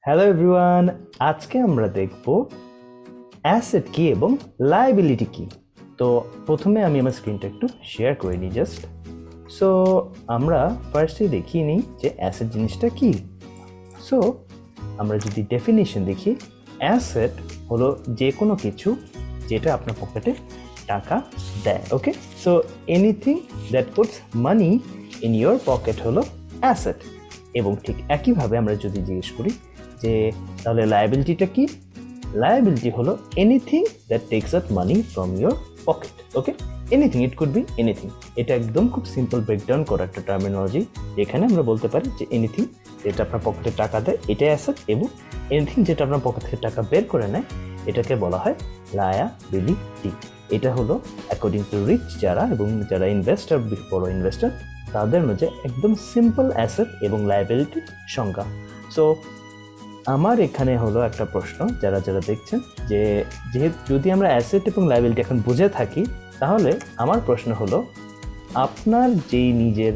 Hello everyone, আজকে আমরা দেখব অ্যাসেট কি এবং লায়াবিলিটি কি। তো প্রথমে আমি আমার স্ক্রিনটা একটু শেয়ার করে নিই জাস্ট। সো আমরা ফার্স্টে দেখিয়ে নিই যে অ্যাসেট জিনিসটা কি। সো আমরা যদি ডেফিনেশন দেখি, অ্যাসেট হলো যে কোনো কিছু যেটা আপনার পকেটে টাকা দেয়। Okay, so anything that puts money in your pocket হলো অ্যাসেট। এবং ঠিক একইভাবে আমরা যদি জিজ্ঞেস করি যে তাহলে লায়াবিলিটিটা কি, লায়াবিলিটি হলো anything that tax out money from your pocket. Okay, anything, it could be anything. এটা একদম খুব সিম্পল ব্রেকডাউন করা একটা টার্মিনোলজি, যেখানে আমরা বলতে পারি যে এনিথিং যেটা আপনার পকেটে টাকা দেয় এটাই অ্যাসেট, এবং এনিথিং যেটা আপনার পকেট থেকে টাকা বের করে নেয় এটাকে বলা হয় লায়াবিলিটি। এটা হলো অ্যাকর্ডিং টু রিচ যারা এবং যারা ইনভেস্টর, বড় ইনভেস্টর, তাদের মধ্যে একদম সিম্পল অ্যাসেট এবং লায়াবিলিটির সংজ্ঞা। সো আমার এখানে হলো একটা প্রশ্ন, যারা যারা দেখছেন, যে যেহেতু যদি আমরা অ্যাসেট এবং লায়াবিলিটি এখন বুঝে থাকি, তাহলে আমার প্রশ্ন হলো আপনার যেই নিজের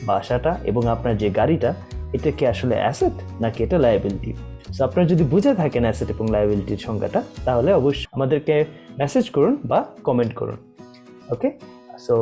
বাসাটা এবং আপনার যে গাড়িটা, এটা কি আসলে অ্যাসেট নাকি এটা লায়াবিলিটি? সো আপনারা যদি বুঝে থাকেন অ্যাসেট এবং লায়াবিলিটির সংজ্ঞাটা, তাহলে অবশ্যই আমাদেরকে মেসেজ করুন বা কমেন্ট করুন। ওকে, সো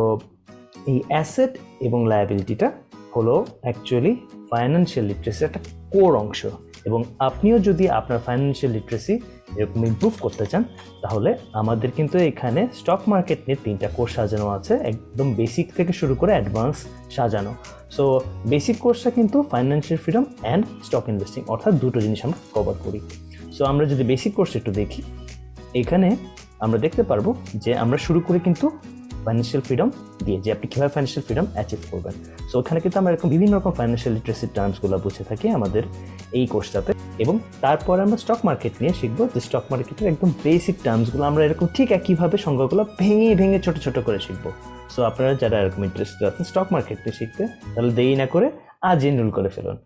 এই অ্যাসেট এবং লায়াবিলিটিটা হলো অ্যাকচুয়ালি ফাইন্যান্সিয়াল লিটারেসির একটা কোর অংশ, এবং আপনিও যদি আপনার ফাইন্যান্সিয়াল লিটারেসি এরকম ইমপ্রুভ করতে চান, তাহলে আমাদের কিন্তু এখানে স্টক মার্কেট নিয়ে 3টা কোর্স সাজানো আছে, একদম বেসিক থেকে শুরু করে অ্যাডভান্স সাজানো। সো বেসিক কোর্সটা কিন্তু financial freedom and stock investing, অর্থাৎ দুটো জিনিস আমরা কভার করি। সো আমরা যদি বেসিক কোর্স একটু দেখি, এখানে আমরা দেখতে পারবো যে আমরা শুরু করে কিন্তু ফাইন্যান্সিয়াল ফ্রিডম দিয়ে, যে আপনি কীভাবে ফাইন্যান্সিয়াল ফ্রিডম অ্যাচিভ করবেন। সো ওখানে কিন্তু আমরা এরকম বিভিন্ন রকম ফাইন্যান্সিয়াল লিটারেসির টার্মসগুলো বুঝে থাকি আমাদের এই কোর্সটাতে, এবং তারপরে আমরা স্টক মার্কেট নিয়ে শিখবো, যে স্টক মার্কেটের একদম বেসিক টার্মসগুলো আমরা এরকম ঠিক একইভাবে সংজ্ঞাগুলো ভেঙে ভেঙে ছোটো ছোটো করে শিখবো। সো আপনারা যারা এরকম ইন্টারেস্টেড আছেন স্টক মার্কেট নিয়ে শিখতে, তাহলে দেরি না করে আজ এনরোল করে ফেলুন।